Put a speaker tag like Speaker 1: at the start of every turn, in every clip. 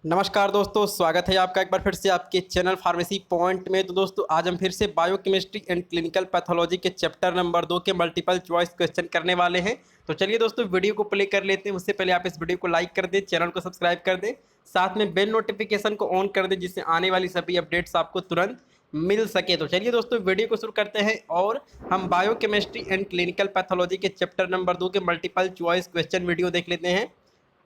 Speaker 1: नमस्कार दोस्तों, स्वागत है आपका एक बार फिर से आपके चैनल फार्मेसी पॉइंट में। तो दोस्तों आज हम फिर से बायोकेमिस्ट्री एंड क्लिनिकल पैथोलॉजी के चैप्टर नंबर 2 के मल्टीपल चॉइस क्वेश्चन करने वाले हैं। तो चलिए दोस्तों वीडियो को प्ले कर लेते हैं। उससे पहले आप इस वीडियो को लाइक कर दें, चैनल को सब्सक्राइब कर दें, साथ में बेल नोटिफिकेशन को ऑन कर दें जिससे आने वाली सभी अपडेट्स आपको तुरंत मिल सके। तो चलिए दोस्तों वीडियो को शुरू करते हैं और हम बायोकेमिस्ट्री एंड क्लिनिकल पैथोलॉजी के चैप्टर नंबर 2 के मल्टीपल चॉइस क्वेश्चन वीडियो देख लेते हैं।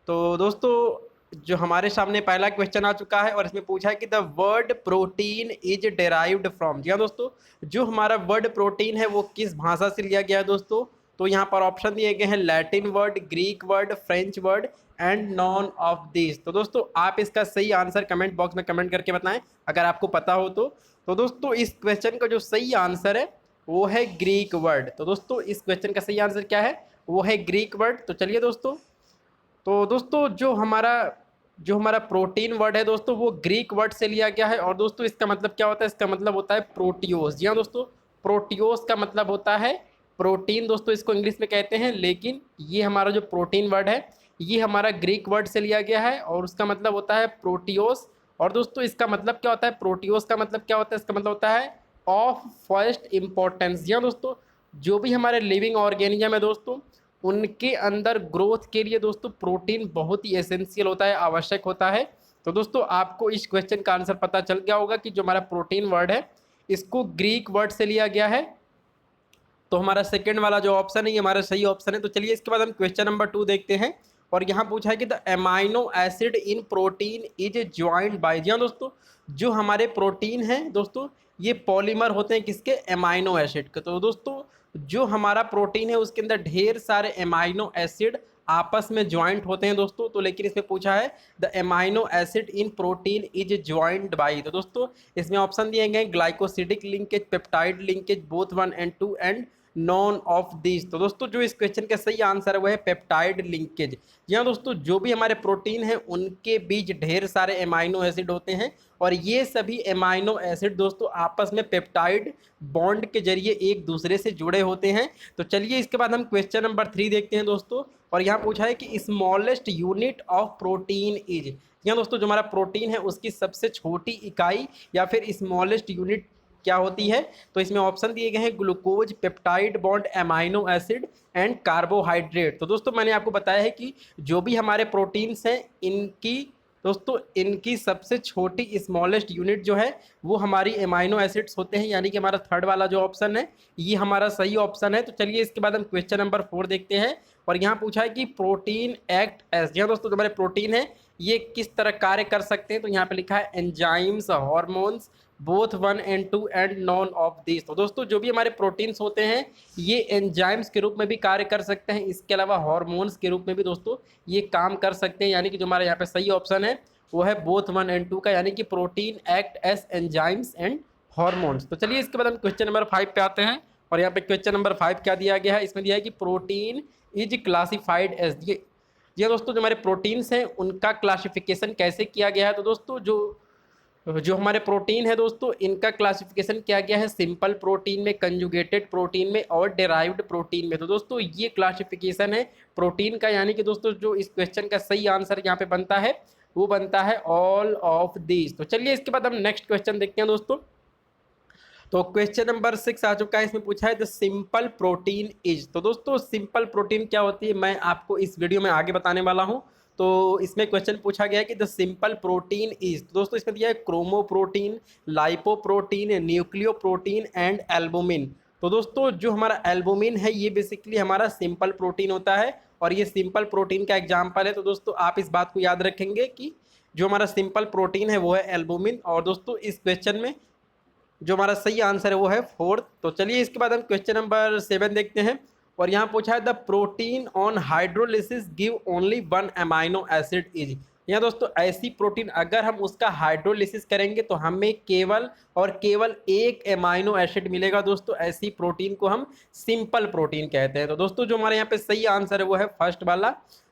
Speaker 1: तो दोस्तों जो हमारे सामने पहला क्वेश्चन आ चुका है और इसमें पूछा है कि the word protein is derived from. जी हाँ दोस्तों, जो हमारा वर्ड प्रोटीन है वो किस भाषा से लिया गया है दोस्तों। तो यहाँ पर ऑप्शन दिए गए हैं Latin word, Greek word, French word and none of this. तो दोस्तों आप इसका सही आंसर कमेंट बॉक्स में कमेंट करके बताएं अगर आपको पता हो तो दोस्तों इस क्वेश्चन का जो सही आंसर है वो है ग्रीक वर्ड। तो दोस्तों इस क्वेश्चन का सही आंसर क्या है, वो है ग्रीक वर्ड। तो चलिए दोस्तों जो हमारा प्रोटीन वर्ड है दोस्तों वो ग्रीक वर्ड से लिया गया है। और दोस्तों इसका मतलब क्या होता है, इसका मतलब होता है प्रोटियोस। जी हाँ दोस्तों, प्रोटियोस का मतलब होता है प्रोटीन। दोस्तों इसको इंग्लिश में कहते हैं, लेकिन ये हमारा जो प्रोटीन वर्ड है ये हमारा ग्रीक वर्ड से लिया गया है और उसका मतलब होता है प्रोटियोस। और दोस्तों इसका मतलब क्या होता है, प्रोटियोस का मतलब क्या होता है, इसका मतलब होता है ऑफ फर्स्ट इम्पोर्टेंस। जी हाँ दोस्तों, जो भी हमारे लिविंग ऑर्गेनिज्म है दोस्तों उनके अंदर ग्रोथ के लिए दोस्तों प्रोटीन बहुत ही एसेंशियल होता है, आवश्यक होता है। तो दोस्तों आपको इस क्वेश्चन का आंसर पता चल गया होगा कि जो हमारा प्रोटीन वर्ड है इसको ग्रीक वर्ड से लिया गया है। तो हमारा सेकेंड वाला जो ऑप्शन है ये हमारा सही ऑप्शन है। तो चलिए इसके बाद हम क्वेश्चन नंबर 2 देखते हैं और यहाँ पूछा है कि the amino acid in protein is joined by. जी हाँ दोस्तों, जो हमारे प्रोटीन हैं दोस्तों ये पॉलीमर होते हैं किसके, एमाइनो एसिड के। तो दोस्तों जो हमारा प्रोटीन है उसके अंदर ढेर सारे एमाइनो एसिड आपस में ज्वाइंट होते हैं दोस्तों। तो लेकिन इसमें पूछा है the amino acid in protein is joint by. तो दोस्तों इसमें ऑप्शन दिए गए glycosidic linkage, peptide linkage, both 1 and 2 and none of this. तो दोस्तों जो इस क्वेश्चन का सही आंसर है वो है पेप्टाइड लिंकेज। जी हाँ दोस्तों, जो भी हमारे प्रोटीन हैं उनके बीच ढेर सारे एमाइनो एसिड होते हैं और ये सभी एमाइनो एसिड दोस्तों आपस में पेप्टाइड बॉन्ड के जरिए एक दूसरे से जुड़े होते हैं। तो चलिए इसके बाद हम क्वेश्चन नंबर 3 देखते हैं दोस्तों और यहाँ पूछा है कि smallest unit of protein is. यहाँ दोस्तों जो हमारा प्रोटीन है उसकी सबसे छोटी इकाई या फिर स्मॉलेस्ट यूनिट क्या होती है। तो इसमें ऑप्शन दिए गए हैं glucose, peptide bond, amino acid and carbohydrate. तो दोस्तों मैंने आपको बताया है कि जो भी हमारे प्रोटीन्स हैं इनकी सबसे छोटी स्मॉलेस्ट यूनिट जो है वो हमारी एमाइनो एसिड्स होते हैं, यानी कि हमारा थर्ड वाला जो ऑप्शन है ये हमारा सही ऑप्शन है। तो चलिए इसके बाद हम क्वेश्चन नंबर 4 देखते हैं और यहाँ पूछा है कि प्रोटीन एक्ट एज। यहाँ दोस्तों जो हमारे प्रोटीन है ये किस तरह कार्य कर सकते हैं। तो यहाँ पे लिखा है enzymes, hormones, both 1 and 2 and none of this. तो दोस्तों जो भी हमारे प्रोटीन्स होते हैं ये एंजाइम्स के रूप में भी कार्य कर सकते हैं, इसके अलावा हार्मोन्स के रूप में भी दोस्तों ये काम कर सकते हैं, यानी कि जो हमारा यहाँ पे सही ऑप्शन है वो है बोथ 1 and 2 का, यानी कि protein act as enzymes and hormones. तो चलिए इसके बाद हम क्वेश्चन नंबर 5 पे आते हैं और यहाँ पे क्वेश्चन नंबर 5 क्या दिया गया है, इसमें दिया है कि प्रोटीन इज क्लासिफाइड एज। जी हाँ दोस्तों, जो हमारे प्रोटीन्स हैं उनका क्लासिफिकेशन कैसे किया गया है। तो दोस्तों जो हमारे प्रोटीन है दोस्तों इनका क्लासिफिकेशन किया गया है सिंपल प्रोटीन में, कंजुगेटेड प्रोटीन में और डेराइव्ड प्रोटीन में। तो दोस्तों ये क्लासिफिकेशन है प्रोटीन का, यानी कि दोस्तों जो इस क्वेश्चन का सही आंसर यहाँ पे बनता है वो बनता है ऑल ऑफ दिस। तो चलिए इसके बाद हम नेक्स्ट क्वेश्चन देखते हैं दोस्तों। तो क्वेश्चन नंबर 6 आ चुका है, इसमें पूछा है द सिंपल प्रोटीन इज। तो दोस्तों सिंपल प्रोटीन क्या होती है मैं आपको इस वीडियो में आगे बताने वाला हूँ। तो इसमें क्वेश्चन पूछा गया है कि द सिंपल प्रोटीन इज। तो दोस्तों इसमें दिया है chromoprotein, lipoprotein, nucleoprotein and albumin. तो दोस्तों जो हमारा एल्बुमिन है ये बेसिकली हमारा सिंपल प्रोटीन होता है और ये सिंपल प्रोटीन का एग्जाम्पल है। तो दोस्तों आप इस बात को याद रखेंगे कि जो हमारा सिंपल प्रोटीन है वो है एल्बुमिन। और दोस्तों इस क्वेश्चन में जो हमारा सही आंसर है वो है 4th। तो चलिए इसके बाद हम क्वेश्चन नंबर 7 देखते हैं और यहाँ पूछा है the protein on hydrolysis give only 1 amino acid is. यहाँ दोस्तों ऐसी प्रोटीन अगर हम उसका हाइड्रोलिसिस करेंगे तो हमें केवल और केवल एक एमाइनो एसिड मिलेगा। दोस्तों ऐसी प्रोटीन को हम सिंपल प्रोटीन कहते हैं। तो दोस्तों जो हमारे यहाँ पे सही आंसर है वो है फर्स्ट वाला।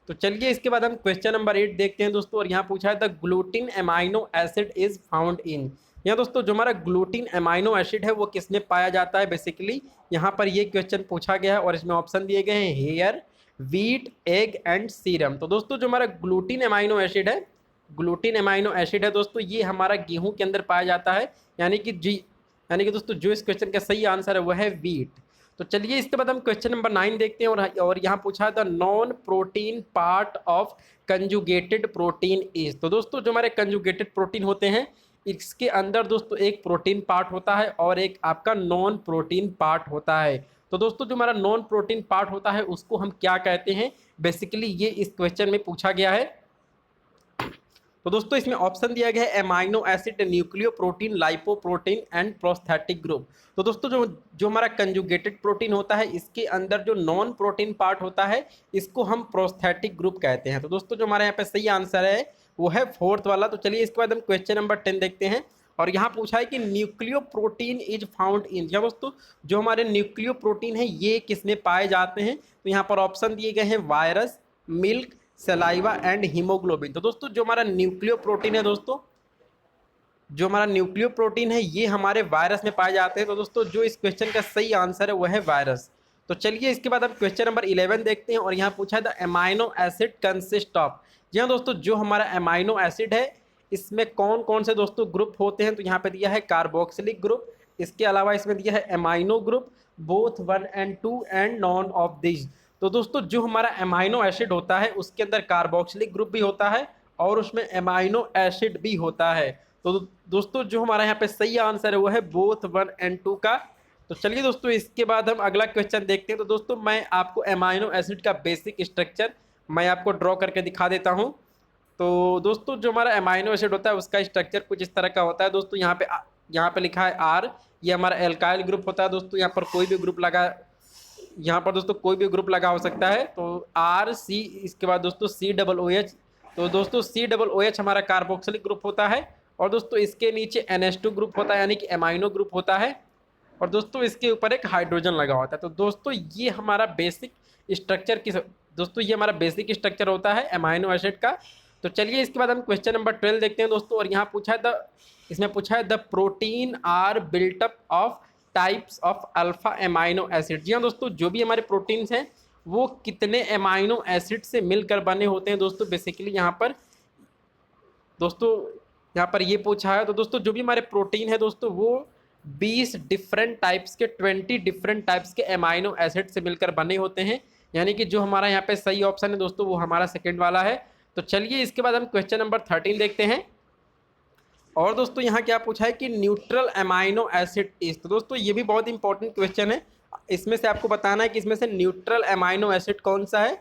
Speaker 1: तो चलिए इसके बाद हम क्वेश्चन नंबर 8 देखते हैं दोस्तों और यहाँ पूछा है the gluten amino acid is found in. यहाँ दोस्तों जो हमारा ग्लूटिन एमाइनो एसिड है वो किसमें पाया जाता है, बेसिकली यहाँ पर ये क्वेश्चन पूछा गया है और इसमें ऑप्शन दिए गए हैं hair, wheat, egg and serum. तो दोस्तों जो हमारा ग्लूटिन एमाइनो एसिड है ग्लूटीन अमाइनो एसिड है दोस्तों, ये हमारा गेहूं के अंदर पाया जाता है, यानी कि दोस्तों जो इस क्वेश्चन का सही आंसर है वह है वीट। तो चलिए इसके बाद हम क्वेश्चन नंबर 9 देखते हैं, और यहाँ पूछा था non protein part of conjugated protein is. तो दोस्तों जो हमारे कंजुगेटेड प्रोटीन होते हैं, इसके अंदर दोस्तों एक प्रोटीन पार्ट होता है और एक आपका नॉन प्रोटीन पार्ट होता है। तो दोस्तों जो हमारा नॉन प्रोटीन पार्ट होता है उसको हम क्या कहते हैं, बेसिकली ये इस क्वेश्चन में पूछा गया है। तो दोस्तों इसमें ऑप्शन दिया गया है amino acid, nucleo protein, lipoprotein and prosthetic group. तो दोस्तों जो जो हमारा कंजुगेटेड प्रोटीन होता है, इसके अंदर जो नॉन प्रोटीन पार्ट होता है इसको हम प्रोस्थेटिक ग्रुप कहते हैं। तो दोस्तों जो हमारे यहाँ पे सही आंसर है वो है फोर्थ वाला। तो चलिए इसके बाद हम क्वेश्चन नंबर 10 देखते हैं, और यहाँ पूछा है कि nucleo protein is found in. या दोस्तों जो हमारे न्यूक्लियो प्रोटीन है ये किसमें पाए जाते हैं, तो यहाँ पर ऑप्शन दिए गए हैं virus, milk, saliva and haemoglobin. तो दोस्तों जो हमारा न्यूक्लियो प्रोटीन है दोस्तों, जो हमारा न्यूक्लियो प्रोटीन है ये हमारे वायरस में पाए जाते हैं। तो दोस्तों जो इस क्वेश्चन का सही आंसर है वह है वायरस। तो चलिए इसके बाद हम क्वेश्चन नंबर 11 देखते हैं, और यहाँ पूछा है the amino acid consist of. जी हाँ दोस्तों, जो हमारा अमाइनो एसिड है इसमें कौन कौन से दोस्तों ग्रुप होते हैं, तो यहाँ पे दिया है कार्बोक्सिलिक ग्रुप, इसके अलावा इसमें दिया है amino group, both 1 and 2 and none of this. तो दोस्तों जो हमारा अमाइनो एसिड होता है उसके अंदर कार्बोक्सिलिक ग्रुप भी होता है और उसमें अमाइनो एसिड भी होता है। तो दोस्तों जो हमारा यहाँ पे सही आंसर है वो है बोथ 1 and 2 का। तो चलिए दोस्तों इसके बाद हम अगला क्वेश्चन देखते हैं। तो दोस्तों मैं आपको अमाइनो एसिड का बेसिक स्ट्रक्चर मैं आपको ड्रॉ करके दिखा देता हूँ। तो दोस्तों जो हमारा अमाइनो एसिड होता है उसका स्ट्रक्चर कुछ इस तरह का होता है दोस्तों। यहाँ पे लिखा है आर, ये हमारा एल्काइल ग्रुप होता है दोस्तों। यहाँ पर कोई भी ग्रुप लगा, यहाँ पर दोस्तों कोई भी ग्रुप लगा हो सकता है। तो आर सी, इसके बाद दोस्तों COOH। तो दोस्तों COOH हमारा कार्बोक्सिलिक ग्रुप होता है, और दोस्तों इसके नीचे NH2 ग्रुप होता है यानी कि अमाइनो ग्रुप होता है, और दोस्तों इसके ऊपर एक हाइड्रोजन लगा होता है। तो दोस्तों ये हमारा बेसिक स्ट्रक्चर दोस्तों ये हमारा बेसिक स्ट्रक्चर होता है अमाइनो एसिड का। तो चलिए इसके बाद हम क्वेश्चन नंबर 12 देखते हैं दोस्तों, और यहाँ इसमें पूछा है the protein are built up of types of alpha amino acid. जी हाँ दोस्तों, जो भी हमारे प्रोटीन्स हैं वो कितने अमाइनो एसिड से मिलकर बने होते हैं दोस्तों, बेसिकली यहाँ पर दोस्तों यहाँ पर ये पूछा है। तो दोस्तों जो भी हमारे प्रोटीन है दोस्तों वो 20 डिफरेंट टाइप्स के 20 डिफरेंट टाइप्स के अमाइनो एसिड से मिलकर बने होते हैं, यानी कि जो हमारा यहाँ पे सही ऑप्शन है दोस्तों वो हमारा सेकेंड वाला है। तो चलिए इसके बाद हम क्वेश्चन नंबर 13 देखते हैं, और दोस्तों यहाँ क्या पूछा है कि न्यूट्रल अमाइनो एसिड इज। तो दोस्तों ये भी बहुत इंपॉर्टेंट क्वेश्चन है, इसमें से आपको बताना है कि इसमें से न्यूट्रल अमाइनो एसिड कौन सा है।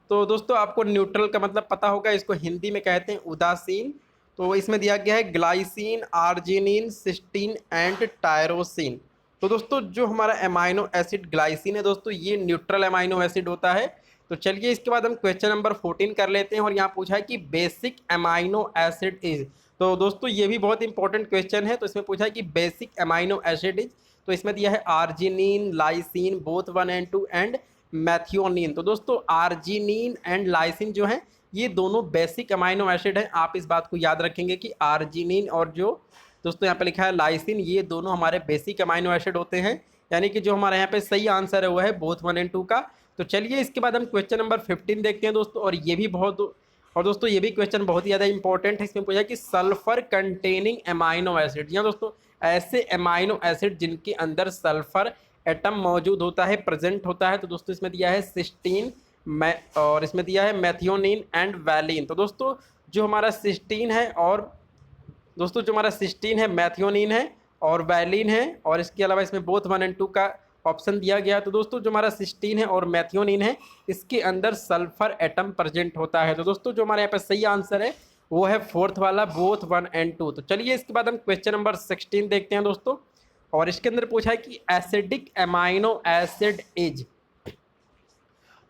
Speaker 1: तो दोस्तों आपको न्यूट्रल का मतलब पता होगा, इसको हिंदी में कहते हैं उदासीन। तो इसमें दिया गया है glycine, arginine, cysteine and tyrosine. तो दोस्तों जो हमारा अमाइनो एसिड ग्लाइसिन है दोस्तों ये न्यूट्रल अमाइनो एसिड होता है। तो चलिए इसके बाद हम क्वेश्चन नंबर 14 कर लेते हैं, और यहाँ पूछा है कि बेसिक अमाइनो एसिड इज। तो दोस्तों ये भी बहुत इंपॉर्टेंट क्वेश्चन है। तो इसमें पूछा है कि बेसिक अमाइनो एसिड इज, तो इसमें दिया है arginine, lysine, both 1 and 2 and methionine. तो दोस्तों आर्जिनिन एंड लाइसिन जो है ये दोनों बेसिक अमाइनो एसिड हैं। आप इस बात को याद रखेंगे कि आर्जिनिन और जो दोस्तों यहाँ पे लिखा है लाइसिन, ये दोनों हमारे बेसिक अमाइनो एसिड होते हैं, यानी कि जो हमारे यहाँ पे सही आंसर है वो है बोथ 1 and 2 का। तो चलिए इसके बाद हम क्वेश्चन नंबर 15 देखते हैं दोस्तों, और दोस्तों ये भी क्वेश्चन बहुत ही ज़्यादा इंपॉर्टेंट है। इसमें पूछा कि सल्फर कंटेनिंग अमाइनो एसिड। जी हाँ दोस्तों, ऐसे अमाइनो एसिड जिनके अंदर सल्फर एटम मौजूद होता है, प्रेजेंट होता है। तो दोस्तों इसमें दिया है सिस्टीन, और इसमें दिया है मैथियोनिन एंड वैलिन। तो दोस्तों जो हमारा सिस्टीन है, और दोस्तों जो हमारा सिस्टीन है, मैथियोनिन है और वैलिन है, और इसके अलावा इसमें बोथ 1 and 2 का ऑप्शन दिया गया। तो दोस्तों जो हमारा सिस्टीन है और मैथियोनिन है इसके अंदर सल्फर एटम प्रेजेंट होता है। तो दोस्तों जो हमारे यहाँ पे सही आंसर है वो है फोर्थ वाला, बोथ 1 and 2। तो चलिए इसके बाद हम क्वेश्चन नंबर 16 देखते हैं दोस्तों, और इसके अंदर पूछा है कि एसिडिक अमाइनो एसिड इज।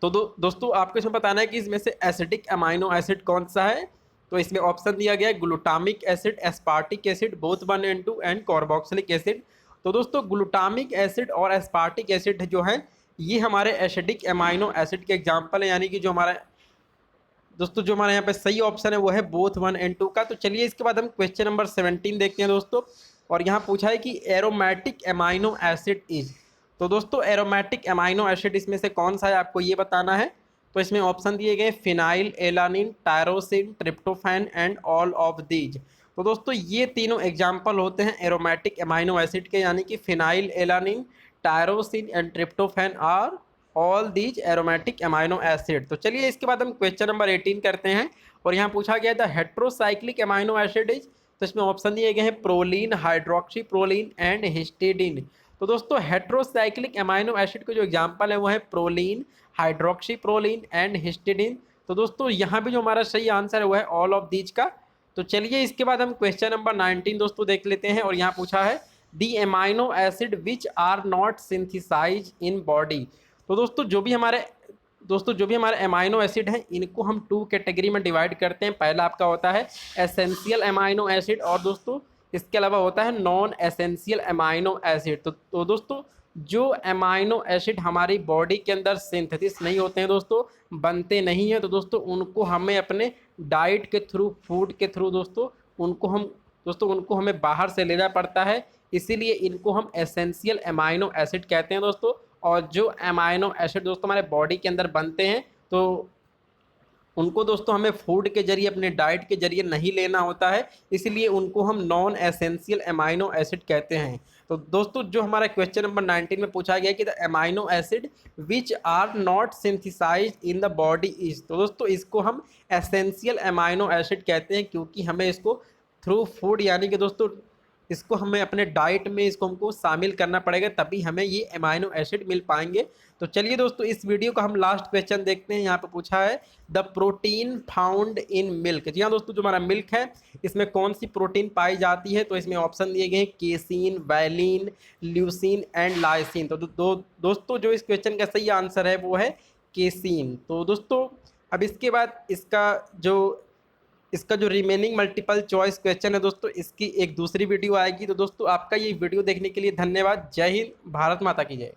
Speaker 1: तो दोस्तों आपको इसमें बताना है कि इसमें से एसिडिक अमाइनो एसिड कौन सा है। तो इसमें ऑप्शन दिया गया है glutamic acid, aspartic acid, both 1 and 2 and carboxylic acid. तो दोस्तों ग्लूटामिक एसिड और एस्पार्टिक एसिड जो हैं ये हमारे एसिडिक अमाइनो एसिड के एग्जाम्पल है, यानी कि जो हमारा दोस्तों जो हमारे यहाँ पे सही ऑप्शन है वो है बोथ 1 and 2 का। तो चलिए इसके बाद हम क्वेश्चन नंबर 17 देखते हैं दोस्तों, और यहाँ पूछा है कि एरोमेटिक अमाइनो एसिड इज। तो दोस्तों एरोमेटिक अमाइनो एसिड इसमें से कौन सा है आपको ये बताना है। तो इसमें ऑप्शन दिए गए phenyl alanine, tyrosine, tryptophan and all of these. तो दोस्तों ये तीनों एग्जाम्पल होते हैं एरोमेटिक अमाइनो एसिड के, यानी कि phenylalanine, tyrosine and tryptophan are all these aromatic amino acid. तो चलिए इसके बाद हम क्वेश्चन नंबर 18 करते हैं। और यहाँ पूछा गया था हेट्रोसाइक्लिक अमाइनो एसिड इज, तो इसमें ऑप्शन दिए गए हैं proline, hydroxy proline and histidine. तो दोस्तों हेट्रोसाइक्लिक अमाइनो एसिड के जो एग्जांपल है वो है proline, hydroxy proline and histidine. तो दोस्तों यहाँ भी जो हमारा सही आंसर है वो है ऑल ऑफ दीज का। तो चलिए इसके बाद हम क्वेश्चन नंबर 19 दोस्तों देख लेते हैं। और यहाँ पूछा है the amino acid which are not synthesize in body. तो दोस्तों जो भी हमारे अमाइनो एसिड हैं इनको हम 2 कैटेगरी में डिवाइड करते हैं। पहला आपका होता है एसेंशियल अमाइनो एसिड और दोस्तों इसके अलावा होता है नॉन एसेंशियल अमाइनो एसिड। तो दोस्तों जो अमाइनो एसिड हमारी बॉडी के अंदर सिंथेसिस नहीं होते हैं दोस्तों, बनते नहीं हैं, तो दोस्तों उनको हमें अपने डाइट के थ्रू, फूड के थ्रू दोस्तों उनको हमें बाहर से लेना पड़ता है। इसीलिए इनको हम एसेंशियल अमाइनो एसिड कहते हैं दोस्तों। और जो अमाइनो एसिड दोस्तों हमारे बॉडी के अंदर बनते हैं तो उनको दोस्तों हमें फूड के जरिए, अपने डाइट के जरिए नहीं लेना होता है, इसलिए उनको हम नॉन एसेंशियल अमाइनो एसिड कहते हैं। तो दोस्तों जो हमारा क्वेश्चन नंबर 19 में पूछा गया कि the amino acid which are not synthesized in the body is, तो दोस्तों इसको हम एसेंशियल अमाइनो एसिड कहते हैं, क्योंकि हमें इसको थ्रू फूड, यानी कि दोस्तों इसको हमें अपने डाइट में इसको हमको शामिल करना पड़ेगा, तभी हमें ये अमाइनो एसिड मिल पाएंगे। तो चलिए दोस्तों इस वीडियो का हम लास्ट क्वेश्चन देखते हैं। यहाँ पे पूछा है the protein found in milk. जी हाँ दोस्तों, जो हमारा मिल्क है इसमें कौन सी प्रोटीन पाई जाती है, तो इसमें ऑप्शन दिए गए हैं casein, valine, leucine and lysine. तो दोस्तों जो इस क्वेश्चन का सही आंसर है वो है केसीन। तो दोस्तों अब इसके बाद इसका जो रिमेनिंग मल्टीपल चॉइस क्वेश्चन है दोस्तों, इसकी एक दूसरी वीडियो आएगी। तो दोस्तों आपका ये वीडियो देखने के लिए धन्यवाद। जय हिंद, भारत माता की जय।